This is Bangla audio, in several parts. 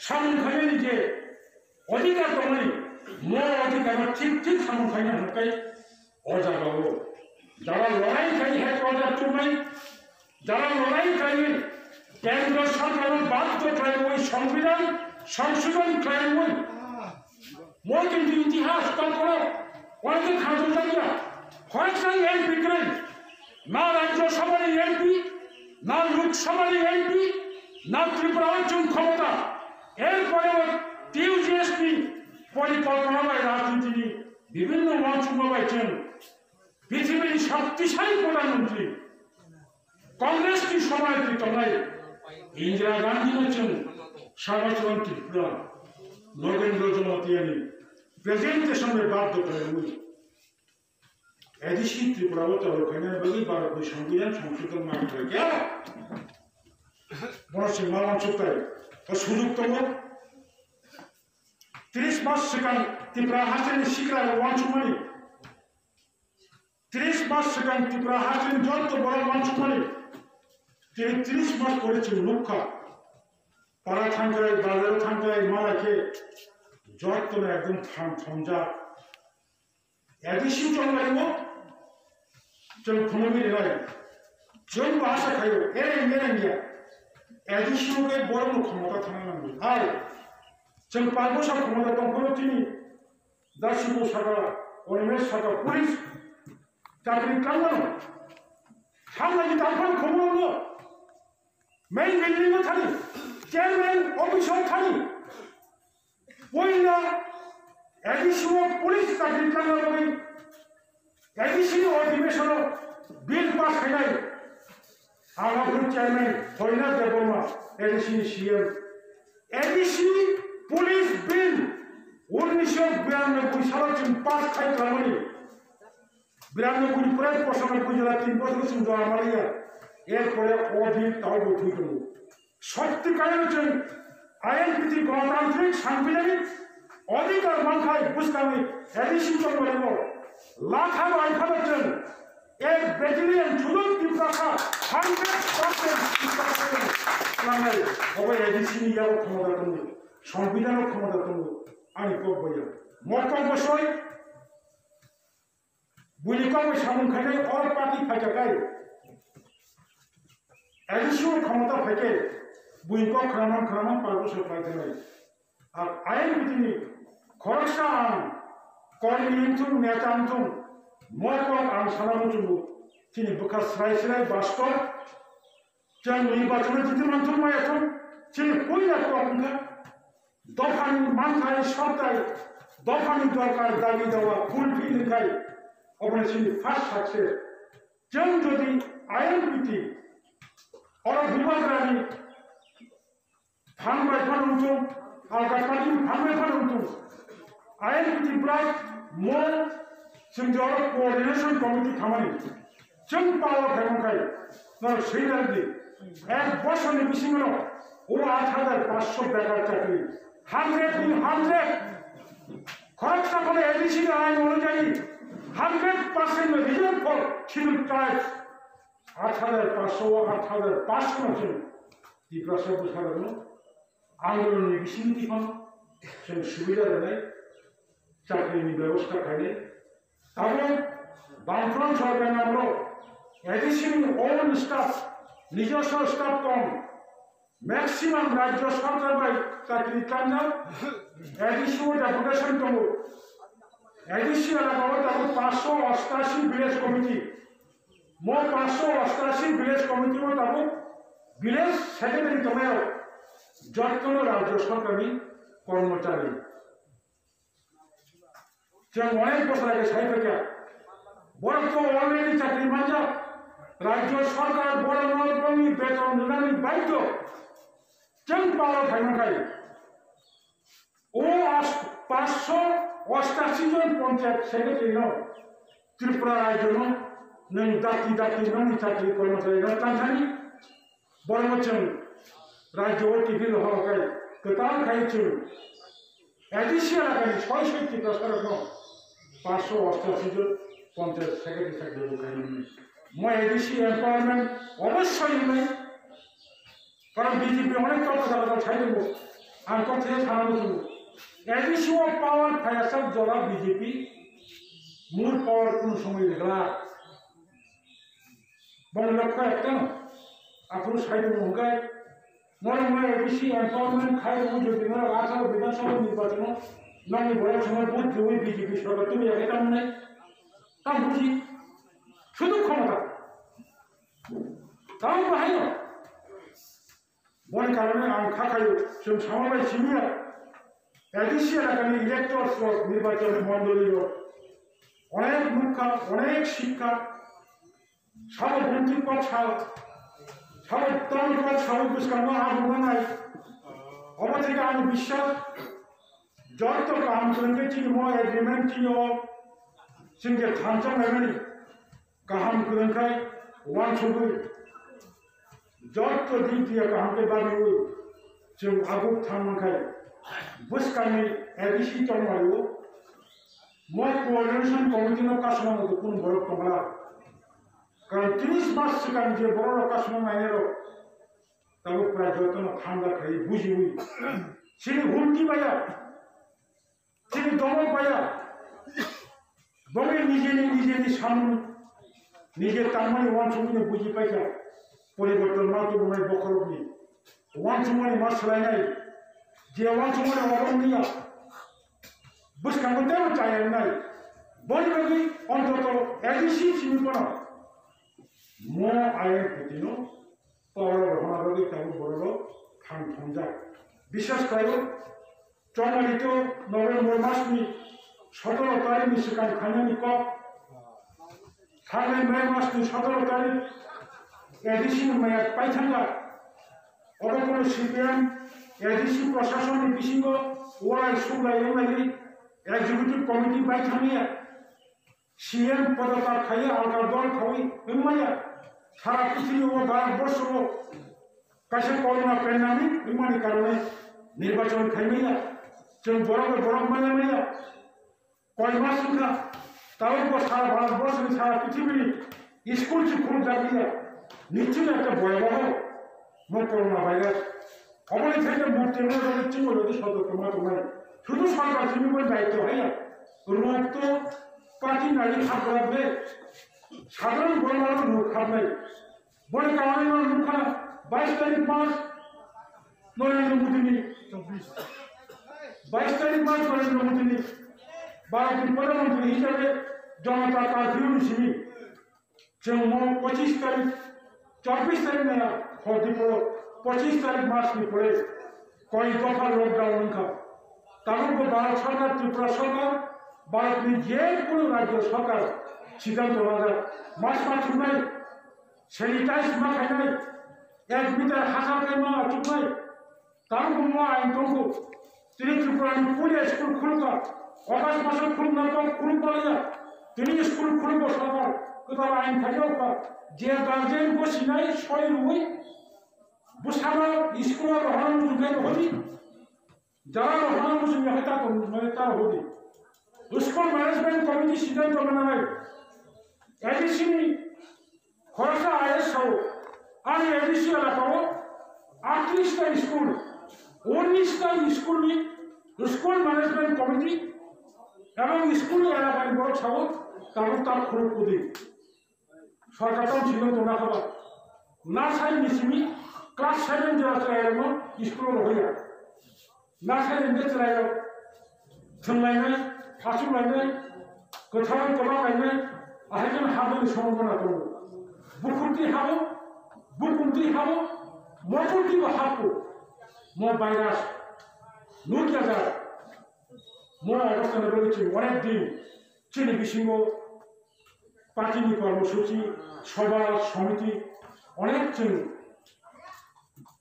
सामुखायनि जे अधिकार दंमोन मो अधिकार ठीक ठीक सामुखायनि हकाय अजागावो যারা লড়াই চাই হেডকোয়ার্টার চুমাই যারা লড়াই চাই কেন্দ্র সরকার বাধ্য চাই ওই সংবিধান সংশোধন চাই ওই মই কিন্তু ইতিহাস কখনো অনেকে খাঁজল জায়গা কয়েকজন এমপি করেন না রাজ্যসভার এমপি না লোকসভার এমপি না ত্রিপুরা অঞ্চল ক্ষমতা এরপরেও টিউজিএসপি পরিকল্পনায় রাজনীতি বিভিন্ন মঞ্চ পাইছেন পৃথিবীর শক্তিশালী প্রধানমন্ত্রী কংগ্রেস কি সময় তলায় ইন্দিরা গান্ধী হচ্ছেন সার্বজনীন ত্রিপুরা নগেন্দ্র জমাতিয়ানি প্রেজেন্টেশনে বাধ্য করে এদিশি ত্রিপুরা ওখানে বলি বারো সংবিধান সংশোধন না করে কেন বড় সিংহ অঞ্চলটায় সুযোগ তব 30 মাস সেখান ত্রিপুরা হাসেন শিখরা ওয়াঞ্চমানি 30 মাস সেখান ত্রিপুরা হাসেন যত বড় ওয়াঞ্চমানি 30 মাস করেছেন মুখা পাড়া থাঙ্গায় বাজারে থাঙ্গায় মারাকে যত একদম থামজা এদিশি চলবাইব जों खुनुमिर राय जों आशा खायो एरेंगे एदिसिनो के बरम क्षमता थानांगौ आरो जों पार्बसा क्षमता दंखौ तिनि दासिबो सागा अरमेश सागा पुलिस चाकरि खालामो थांनायनि दाफान खमोनो मेन बिल्डिंआव थानि चेयारमेन अफिसाव थानि बयना एदिसिनो पुलिस चाकरि खालामनानै एदिसिनि अधिवेशनाव बिल पास खालामनाय आगाफोर चेयारमेन हरिनाथ देवबर्मा एदिसिनि सीएम एदिसि पुलिस बिल 1992 सालसिम पास खालामनानै 92 निफ्राय 95 জেলা 3 বছরसिम জমামাरिया এরপরে অবিল তাও বৈঠক সত্যিকারের জন্য আইএনপিটি গণতান্ত্রিক সাংবিধানিক অধিকার মানখায় বুঝকামি এদিসি চলবো लाखा आइफान एक बेटेलियन जुलुम टिप्राखा 100% एडिसिनि क्षमता दङ संविधान क्षमता दङ आंनि कब्बया मरकम बसय बुलिकम सामुखायनाय अल पार्टी फाइटाकाय एडिसिनि क्षमता फाइके बुलिकम खालामनानै पार्बस फाइटानाय आरो आइएनपिटिनि खरसा कॉर्डिनेटर नेतांजों मरकम आं सानामुजों तिनि बुखा स्राय बास्तव जों निर्वाचन जितमानथों मायाथों तिनि कइला कमखा दफानि मानथाय सप्ताय दफानि दरकार दाबि दावा फुलफिलखाय अबनसिनि फार्स्ट सक्सेस जों जदि आइएनपिटि और बिमानरानि फानबाय फानउजों आलगाटानि फानबाय फानउजों आइएनपिटि ब्राइट मोर जों कोअर्डिनेशन कमिटी खामानि जों पावर खालामखाय ना सैदारनि एक बोसोरनि बिसिङाव 8500 बेकार चाकरि 100 खरसाखौ एडिसि आइन अनुयायी 100% रिजर्व फर शिड्यूल ट्राइब्स 8500 जों दिप्रासा बुसारनो आन्दोलननि बिसिङाव जों सुबिदा होनाय चाकरिनि व्यवस्था खायनो आरो बामफ्रम सरकारनाव एडिसिनि ओन स्टाफ নিজস্ব स्टाफ कम मैक्सिमम राज्य सरकार बाय चाकरि खालामनाय एडिसिनि डेपुटेशन दङ एडिसि एलाकायाव दाबो 588 विलेज कमिटी म 588 विलेज कमिटीआव दाबो विलेज सेक्रेटारि दङ जत्न राज्य सरकारनि कर्मचारी जों अनेक बोसोर आगे सायफैया बरफ अलरेडी चाकरि मानजा राज्य सरकार बड़ नरकमनि बेतन होनानै बाध्य जों पावर खालामखाय 588 जन पन्चायत सेक्रेटारिनाव त्रिपुरा राज्योआव नों दाति नोंनि चाकरि कर्मचारि राजधानी बरमचों राज्योआव टिफिन हरखाय गोतां खायचों एडिसि एलाकानि 600 टिप्रासार दं 588 जन पन्चायत सेक्रेटारि चाकरि खायनो मैं एडिसि एम्पावरमेंट अवश्य नहीं कारण बीजेपी अनेक कथा छाइब आंतरथे सानांगौ एडिसी अफ पावर फायासाब जरा बीजेपी मूल पावर कुन समय लेगला बंग लक्ष्य एकदम आपको साइड में होगा नॉन मैं एडिसी एम्पावरमेंट खाए वो जो दिन आशा विधानसभा निर्वाचन नॉन बड़ा समय बहुत जो बीजेपी सरकार तो ये काम नहीं काम बुझी शुद्ध क्षमता काम बाहर बन कारण आंखा खायो जों सामाबाय सिमिया एडिसी एलाकानि इलेक्टर्स निर्वाचन मंडलीर अनेक मुखा अनेक शिक्षा साबो बंटी पद साबो तल पद साबो बुझकानो आबुनाय अबथिक आं विश्वास जत काम करने की मो एग्रीमेंट की ओ सिंगे थांचम एमनी गाहाम करनखाय वान सुबुय जत दी दिया गाहाम के बारे हुई जों आगु थांखाय बुझकानि एडिसी तमायो मो कोऑर्डिनेशन कमिटी नो कासमा को कुन बरक तमला कारण 30 मास सिगां जे बरक कासमा नायरो तब प्राय जतन थांगा खाय बुझि हुई सिनि हुमति बाया सिनि दमक बाया बगे निजेनि सामने निजे तामनि वान सुबुय बुझि पाइसा परिवर्तन मा तो बुनाय बखरबनि वान सुबुय मा सोलायनाय जे वान सुबुय अरनिया बुझकांगो तेव चायनाय बयबो अन्तत एडिसी सिमिपना मो आयन फुटिनो पावर होनाबो ताबो बरलो थां थंजा विश्वास करो चौमाली तो नवेम्बर मासनि 17 तारिखनि सिगां खानायनि कप थांनाय मे मासनि 17 तारिख एडिसी माया पाइथांगा अबकोनो सिपिएम एडिसी प्रशासननि बिसिङाव अराय सुग्लायलायनायनि एग्जीक्यूटिव कमिटी बाइथांनिया सीएम पदकार खायो आलगा दल खावि नोंमाया सारा पृथ्वीयाव भारतवर्षआव कैसे कोरोना पेंडेमिक नोंमानि कारणे निर्वाचन खायनाया जों बरफ माया कय मास उनका तावको सारा भारतवर्षनि सारा पृथ्वीनि स्कूल से खुल जाबिया निश्चय एक भयावह मो कोरोना भाइरास अबनि থেকে মুক্তির জন্য চিমলো সতর্কতা তোমায় শুধু সরকার সিমিবল দায়িত্ব হয় রোগ তো পার্টি নারী খাপ রাখবে সাধারণ গণমানুষ রোগ খাপ নাই বলে কারণে মুখা 22 তারিখ মাস নরেন্দ্র মোদী 22 তারিখ মাস নরেন্দ্র মোদী ভারতের প্রধানমন্ত্রী হিসেবে জনতা কারফিউ নিছিনি जों 25 तारिख 24 तारिख में हदिपो 25 तारिख मास में पड़े कोई दफा लॉकडाउन का तब को भारत सरकार त्रिपुरा सरकार भारत में जे कोनो राज्य सरकार सिद्धांत लाजा मास चुनाय सैनिटाइज मा खायनाय 1 मिटार हाजार खायमा चुनाय तब को मा आइन दंखौ त्रिपुरा पुलिस स्कूल खुलका अगस्त मास खुलना तो खुल पड़िया तिनी स्कूल खुलबो सरकार कदार आइन थायो जे गार्जियन को सिनाय सय रुई बुसामा स्कूल रहन जुगे होदी जरा रहन मुझे हता तो मैं ता होदी स्कूल मैनेजमेंट कमिटी सिद्धांत बनानाय एडिसी नि खरसा आयस हो आरो एडिसी एलाकाओ 38 टा स्कूल 19 टा स्कूल नि स्कूल मैनेजमेंट कमिटी एवं स्कूल एलाकानि बड़ छाव ताबो ता खुल खुदी सरकार तो सिद्धांत ना खाबा ना साइ निसिमी क्लास 7 जरा चलायनो स्कूल होया ना साइ ने चलायो थंलायनाय फासुलायनाय गोथाव गोबा गायनाय आहायजों हाबोनि समना दं बुकुंति हाबो मफुंतिबो हाबो म भाइरास नुकियाजा म अवस्थाने रয়েছে অনেক দিন চিনি বিসিঙ্গ पार्टी कर्मसूची सभा समिति अनेक जों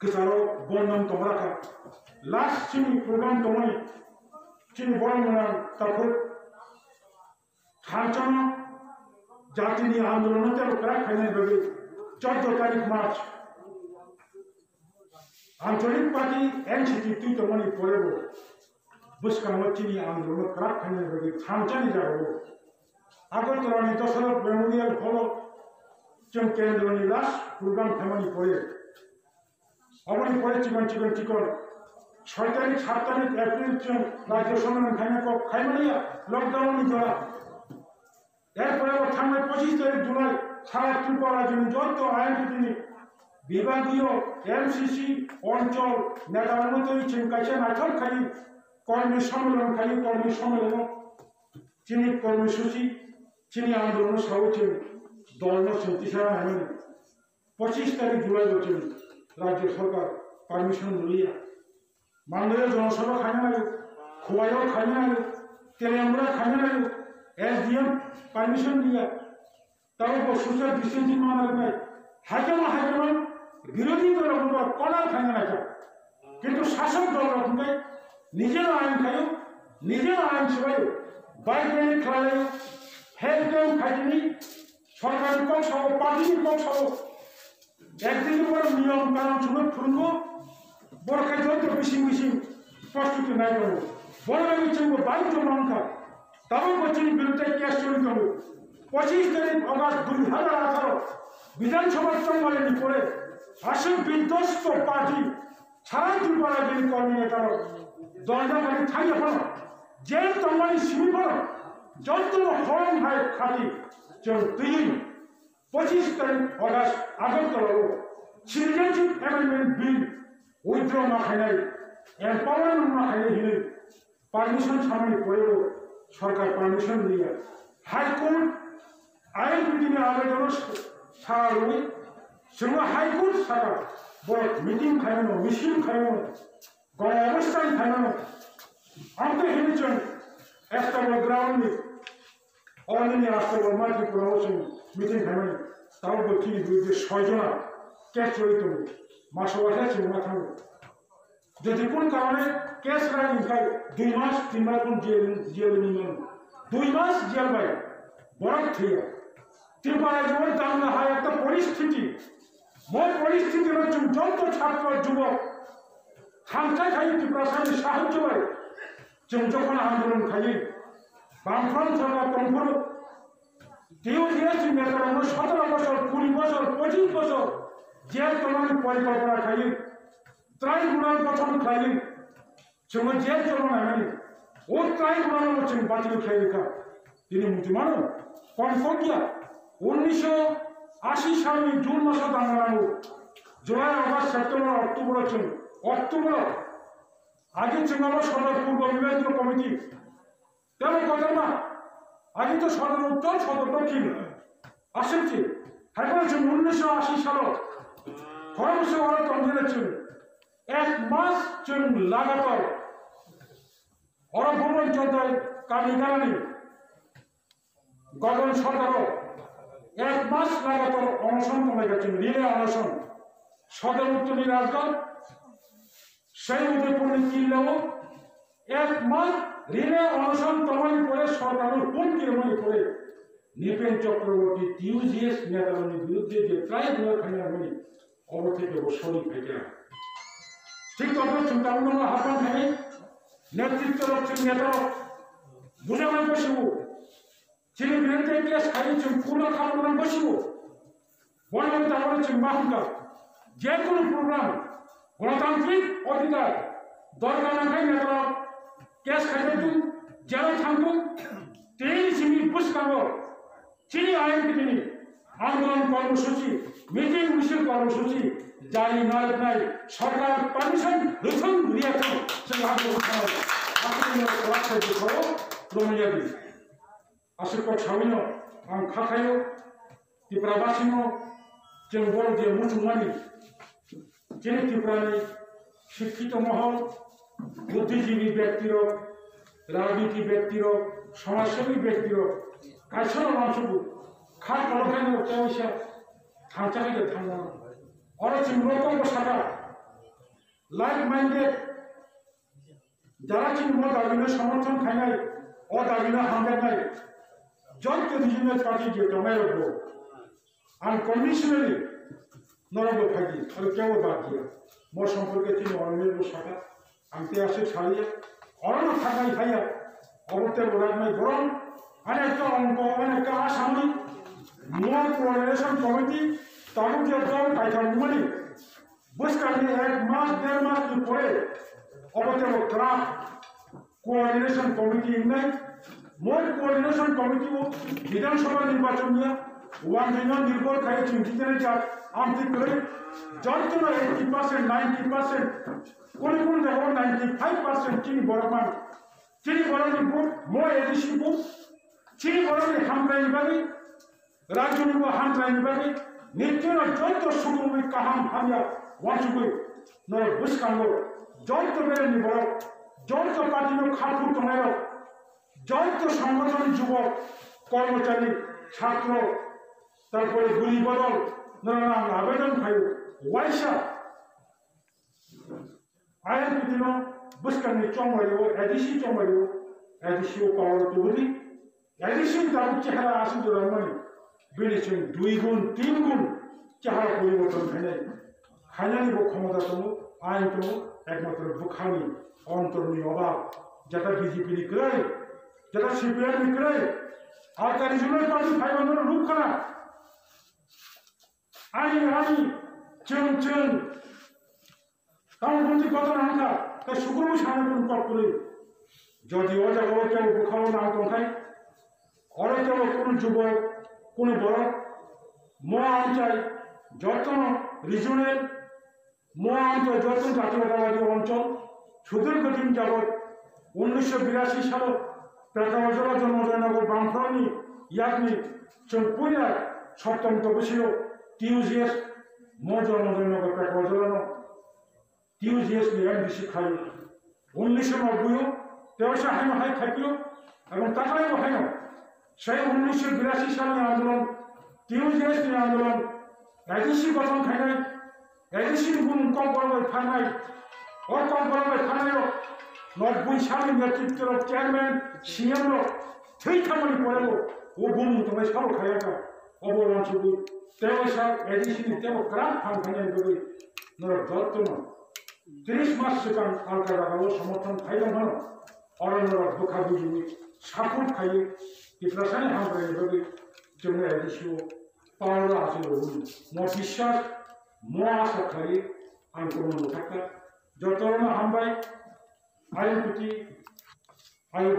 गोजानाव बन्धन दंराखा लास्ट जोंनि प्रग्राम दंमोन जोंनि बरमोना दाखौ थांचन जातिनि आंदोलन तेर'खाय फायनाय बायदि 14 तारिख मार्च आंचलिक पार्टी एनसीटी तुई दंमोन परेबो बुसकांगो जोंनि आंदोलन फायनाय बायदि थांचनि जागो आगरतलानि दशरथ मेमोरियल हल जों केन्द्रनि लास्ट प्रग्राम खामानि पड़े अबनि पड़े चिकन 6 তারিখ 7 তারিখ এপ্রিল রাজ্য সম্মেলন খাইমালিয়া লকডাউন জোড়া এরপরে থামে 25 তারিখ জুলাই সারা ত্রিপুরা রাজ্যে যত আইনজীবী বিভাগীয় এমসিসি অঞ্চল নেতার মতো কাছে নাচল খালি কর্মী সম্মেলন চিনি কর্মসূচি চিনি আন্দোলন সহ দল তিসারা আইন 25 তারিখ জুলাই বলছেন রাজ্য সরকার পারমিশন দিলিয়া মালদহের জনসভা খাইনা লাগে খোয়াইও খাইনা লাগে তেলেঙ্গানা খাইনা লাগে SDM পারমিশন দিয়া তার উপর সোশ্যাল ডিস্টেন্সিং মানা লাগে হাইকেমন বিরোধী দল কলার খাইনা লাগে কিন্তু শাসক দল রকমে নিজের আইন খাইও নিজের আইন সবাই বাইক র্যালি খেলায় হেলথ ক্যাম্প খাইনি সরকারি কম সহ পার্টির কম সহ একদিনের পর নিয়ম কারণ শুনে ফুরব বড়খাই যত মিশিং প্রস্তুতি নাই করবো বড় লাগছে বাড়িতে সংখ্যা তাও বলছেন বিরুদ্ধে কেস চলিত হবে 25 তারিখ অগাস্ট 2018 বিধানসভার চম্বলেনি করে আসল বিধ্বস্ত পার্টি সারা ত্রিপুরা জেলি কর্মী নেতার দরজাখানি থাইয়ে ফেল যে চম্বলি শিবি ফেল যত হরম ভাই খালি চল 25 তারিখ August Agartala citizenship amendment bill withdraw না খাইনাই এম্পাওয়ারমেন্ট না খাইলে হিলে পারমিশন সামনে করেও সরকার পারমিশন দিয়ে হাইকোর্ট আইন বিধিনে আবেদন সারা রই সঙ্গে হাইকোর্ট সারা বড় মিটিং খাইনো মিছিল খাইনো গণ অবস্থান খাইনো আমাকে হেনেছেন একটা বড় গ্রাউন্ডে অনলাইনে আসতে বড় মাল্টি প্রমোশন মিটিং খাইনো তাও বলছি বিরুদ্ধে 6 জনা কেস জড়িত মাসবাসা ছিল না থাকবে যদি কোন কারণে কেস রায় খায় 2 মাস 3 মাস কোন জেল নিয়ম 2 মাস জেল ভাই বরফ থেকে ত্রিপুরা জীবন দাঙ্গা হয় একটা পরিস্থিতি মোট পরিস্থিতি হচ্ছে যত ছাত্র যুবক খামখা খাই ত্রিপুরা সামনে সাহায্য হয় যখন আন্দোলন খাই বামফ্রন্ট সরকার কনফার টিউজিএসি নেতারা 17 বছর 20 বছর 25 বছর জেল চলানোর পরিকল্পনা খাই ট্রাইব্যুনাল গঠন খাই সঙ্গে জেল চলনা হয়নি ও ট্রাইব্যুনাল হচ্ছেন বাতিল খেয়ে তিনি মুসলমানও কনফার্ম কিয়া 1980 সালে জুন মাসে দাঙ্গানো July August September October October আগে চিঙ্গালো সদর পূর্ব বিভাগীয় কমিটি তেমন কথা না আগে তো সদর উত্তর সদর দক্ষিণ আসেছে হ্যাঁ 1980 সাল খরমসে ওরা তন্দ্রে ছিল 1 মাস লাগাতার ওরা ভ্রমণ চন্দ্রায় কামিকালানি গগন সরকারও 1 মাস লাগাতার অনশন কমে গেছেন রিলে অনশন সদর উত্তরী রাজগঞ্জ সেই উদয়পুরে কিনলেও 1 মাস রিলে অনশন কমানি করে সরকারের হুমকি রমনি করে নিপেন চক্রবর্তী টিউজিএস নেতাদের বিরুদ্ধে যে ট্রাইব্যুনাল খাইনা হয়নি অবর থেকে শরীর ফেটে ঠিক তখন চিন্তাভাবনা হাতান ভেঙে নেতৃত্ব রক্ষণ নেতা বুঝানো বসিব যিনি বিরুদ্ধে কেস খাইয়েছেন পুরো খাবার বসিব বলবেন তারা হচ্ছেন মাহুকা যে কোনো প্রোগ্রাম গণতান্ত্রিক অধিকার দরকার না খাই নেতারা কেস খাইবে জেলে থাকবো তিনি যিনি বুঝকাব চিনি আইন তিনি আন্দোলন কর্মসূচি মিটিং মিছিল কর্মসূচি জারি নয় নাই সরকার পারমিশন রিফান্ড দিয়েছেন সেই আন্দোলন রাষ্ট্রের দিকেও রমিয়াদি আশীর্বাদ সামিল আं খাখায় ত্রিপুরাবাসীনো जों बर' जे मुसलमानी যিনি ত্রিপুরানি শিক্ষিত মহল বুদ্ধিজীবী ব্যক্তির রাজনীতি ব্যক্তির সমাজসেবী ব্যক্তির কাছের মানুষকে খাট কলখানি অত্যাবশ্যক থামচাকে থামনা অরচিন রকম সাদা লাইক মাইন্ডেড যারা চিহ্ন দাবিনে সমর্থন খাই ও দাবিনে হামদার নাই যত রিজনাল পার্টি যে জমায় রাখবো আনকন্ডিশনালি নরবো থাকি আর কেউ বাদ দিয়া মোর সম্পর্কে তিনি অরণ্যের শাখা আনতে আসে ছাড়িয়ে অরণ্য থাকাই খাইয়া অবর্তের ওরার নাই বরং অনেকটা অঙ্ক অনেকটা আসামি মোর কোঅর্ডিনেশন কমিটি তারুক একদম পাইথান মানে বুঝকানি 1 মাস 1.5 মাস পরে অবতেব ক্রাফট কোঅর্ডিনেশন কমিটি নাই মোট কোঅর্ডিনেশন কমিটি বিধানসভা নির্বাচন নিয়ে ওয়ান দিন নির্ভর খাই চিন্তিতেন যা আমতি করে যন্ত্রণা 80% 90% কোন কোন জায়গায় 95% চিনি বড়মান চিনি বড়নি বুট মো এডিসি বুট চিনি বড়নি হামরাই বাবি রাজ্যনি হামরাই বাবি নিত্যন যন্ত্র সুগুমি কাহাম হামিয়া ওয়াসুগুই নয় বুসকাঙ্গ যন্ত্র বেরেনি বড় যন্ত্র পার্টিনো খাপুর তোমায় যন্ত্র সংগঠন যুবক কর্মচারী ছাত্র তারপরে গুলি বদল নানান আবেদন খাই ওয়াইসা আইন দিন বুসকানি চমারিও এডিসি চমারিও এডিসিও পাওয়ার তৈরি এডিসি তার চেহারা আসেন রমণী বেড়েছেন 2 গুণ 3 গুণ চেহারা পরিবর্তন হয় খাইনানি ক্ষমতা তমু আইন তমু একমাত্র বুখানি অন্তর্নি অভাব যেটা বিজেপি নিকলাই যেটা সিপিআই নিকলাই আর তার রিজনাল পার্টি 500 রূপ খানা আইন আইন চুন চুন কামপন্থী কত নামকা তাই শুক্রবার সামনে কোন কপ করে যদি ও জায়গা কেউ বুখাও নাম দোকাই অরে কেউ কোন যুবক কোন বড় মো অঞ্চল যত রিজনাল মো অঞ্চল যত জাতীয়তাবাদী অঞ্চল সুদীর্ঘদিন যাবৎ 1982 সালে পেটাবাজলা জন্মজয়নগর বামফ্রন্টনি ইয়াকনি চৌপুরিয়া সপ্তম তপশিল টিউজিএস মো জন্মজয়নগর পেটাবাজলানো টিউজিএস নি এমডিসি খাই 1990 তেরোশো হাইনো হাই খাইপিও এবং তাকাই হাইনো সেই 1982 সালে আন্দোলন টিউজিএস নি আন্দোলন এডিসি গঠন খাইনাই এডিসি গুণ কম করবে ফানাই ও কম করবে ফানাইও 90 সালে নেতৃত্বের চেয়ারম্যান সিএম সেই খামারি পড়েব ও গুণ তোমায় সব খাইয়াটা অবলম্বন তেরোশো এডিসি তেরো ক্রাফ ফান খাইনাই দেবে নর দত্তন 30 মাস সেখান আলকা রাখাবো সমর্থন খাইলাম হন অরণ্যরা ধোকা বুঝবি সাপোর্ট খাইয়ে ইপ্রাসানে হামরাই দেবে জন্য এডিসিও পাওয়া আছে মো বিশ্বাস মো আশা খাইয়ে আমি কোনো থাকা যত হামবাই আইন প্রতি আয়োগ